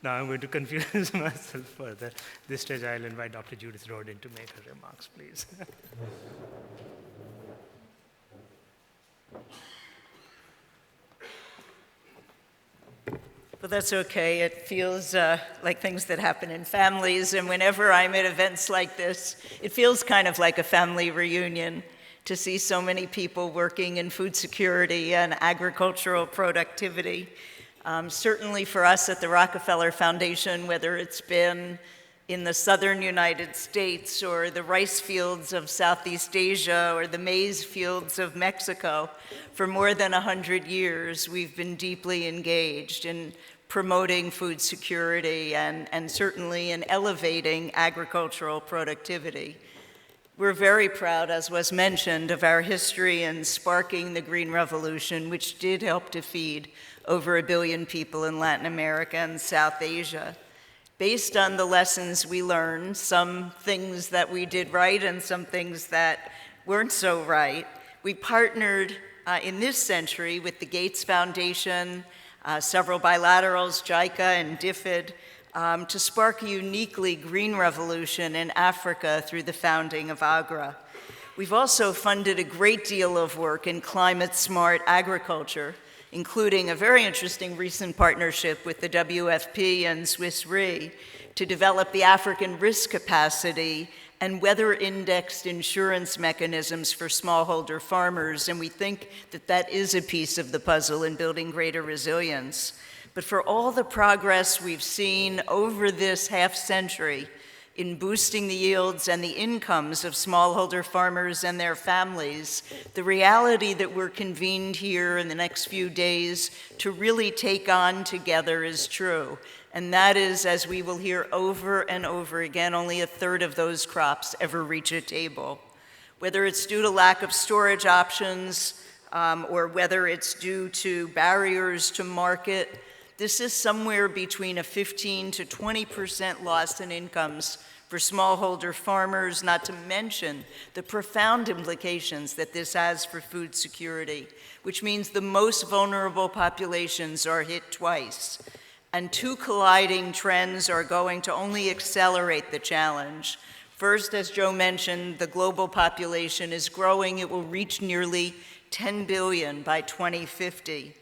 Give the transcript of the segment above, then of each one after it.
Now I'm going to confuse myself further. This stage I'll invite Dr. Judith Rodin to make her remarks, please. Well, that's okay. It feels like things that happen in families, and whenever I'm at events like this, it feels kind of like a family reunion to see so many people working in food security and agricultural productivity. Certainly for us at the Rockefeller Foundation, whether it's been in the southern United States or the rice fields of Southeast Asia or the maize fields of Mexico, for more than 100 years, we've been deeply engaged in promoting food security and certainly in elevating agricultural productivity. We're very proud, as was mentioned, of our history in sparking the Green Revolution, which did help to feed over 1 billion people in Latin America and South Asia. Based on the lessons we learned, some things that we did right and some things that weren't so right, we partnered in this century with the Gates Foundation, several bilaterals, JICA and DFID, to spark a uniquely green revolution in Africa through the founding of AGRA. We've also funded a great deal of work in climate-smart agriculture, including a very interesting recent partnership with the WFP and Swiss Re to develop the African risk capacity and weather-indexed insurance mechanisms for smallholder farmers, and we think that that is a piece of the puzzle in building greater resilience. But for all the progress we've seen over this half-century in boosting the yields and the incomes of smallholder farmers and their families, the reality that we're convened here in the next few days to really take on together is true. And that is, as we will hear over and over again, only 1/3 of those crops ever reach a table. Whether it's due to lack of storage options or whether it's due to barriers to market, this is somewhere between a 15% to 20% loss in incomes for smallholder farmers, not to mention the profound implications that this has for food security, which means the most vulnerable populations are hit twice. And two colliding trends are going to only accelerate the challenge. First, as Joe mentioned, the global population is growing. It will reach nearly 10 billion by 2050.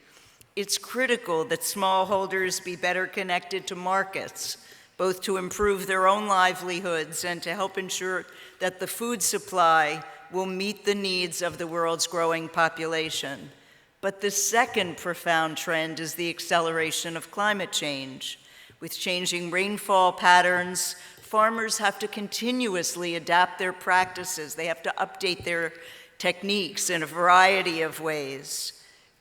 It's critical that smallholders be better connected to markets, both to improve their own livelihoods and to help ensure that the food supply will meet the needs of the world's growing population. But the second profound trend is the acceleration of climate change. With changing rainfall patterns, farmers have to continuously adapt their practices. They have to update their techniques in a variety of ways.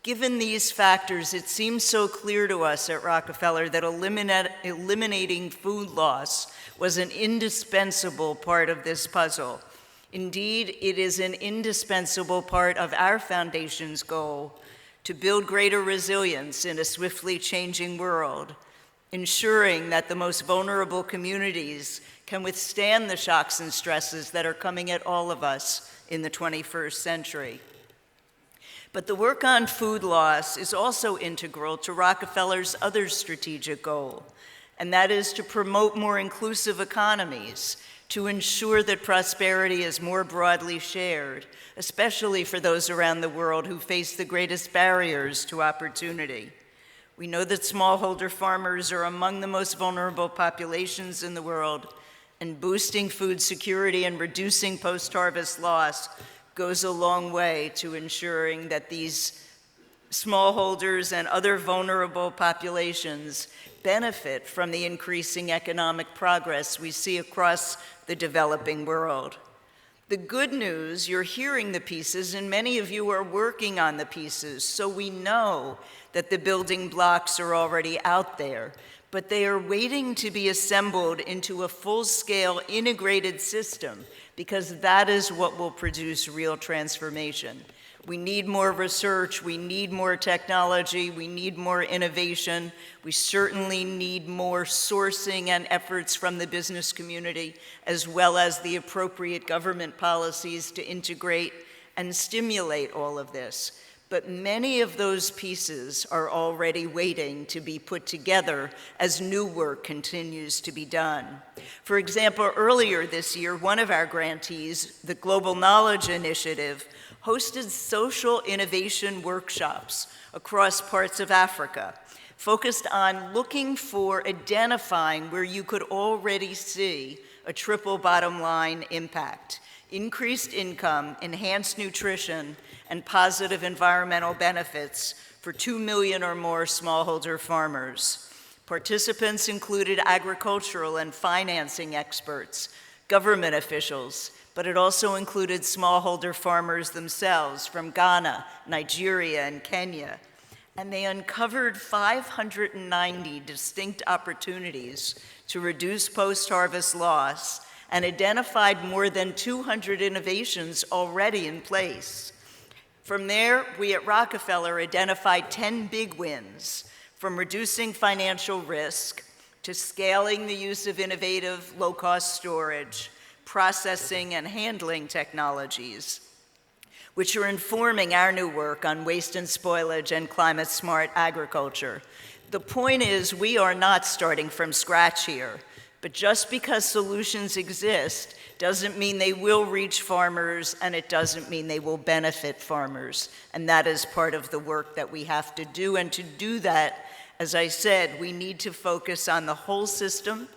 Given these factors, it seems so clear to us at Rockefeller that eliminating food loss was an indispensable part of this puzzle. Indeed, it is an indispensable part of our foundation's goal to build greater resilience in a swiftly changing world, ensuring that the most vulnerable communities can withstand the shocks and stresses that are coming at all of us in the 21st century. But the work on food loss is also integral to Rockefeller's other strategic goal, and that is to promote more inclusive economies, to ensure that prosperity is more broadly shared, especially for those around the world who face the greatest barriers to opportunity. We know that smallholder farmers are among the most vulnerable populations in the world, and boosting food security and reducing post-harvest loss goes a long way to ensuring that these smallholders and other vulnerable populations benefit from the increasing economic progress we see across the developing world. The good news, you're hearing the pieces, and many of you are working on the pieces, so we know that the building blocks are already out there, but they are waiting to be assembled into a full-scale integrated system, because that is what will produce real transformation. We need more research, we need more technology, we need more innovation, we certainly need more sourcing and efforts from the business community, as well as the appropriate government policies to integrate and stimulate all of this. but many of those pieces are already waiting to be put together as new work continues to be done. For example, earlier this year, one of our grantees, the Global Knowledge Initiative, hosted social innovation workshops across parts of Africa, focused on looking for identifying where you could already see a triple bottom line impact: increased income, enhanced nutrition, and positive environmental benefits for 2 million or more smallholder farmers. Participants included agricultural and financing experts, government officials, but it also included smallholder farmers themselves from Ghana, Nigeria, and Kenya. And they uncovered 590 distinct opportunities to reduce post-harvest loss and identified more than 200 innovations already in place. From there, we at Rockefeller identified 10 big wins, from reducing financial risk to scaling the use of innovative low-cost storage, processing and handling technologies, which are informing our new work on waste and spoilage and climate-smart agriculture. The point is, we are not starting from scratch here, but just because solutions exist doesn't mean they will reach farmers, and it doesn't mean they will benefit farmers. And that is part of the work that we have to do. And to do that, as I said, we need to focus on the whole system,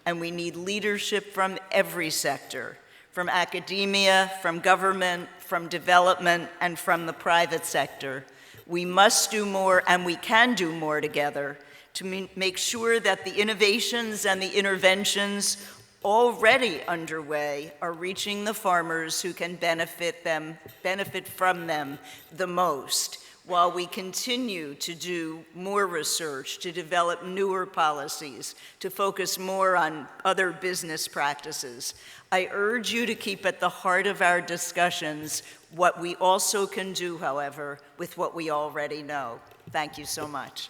and we need leadership from every sector, from academia, from government, from development, and from the private sector. We must do more, and we can do more together to make sure that the innovations and the interventions already underway are reaching the farmers who can benefit from them the most, while we continue to do more research, to develop newer policies, to focus more on other business practices. I urge you to keep at the heart of our discussions what we also can do, however, with what we already know. Thank you so much.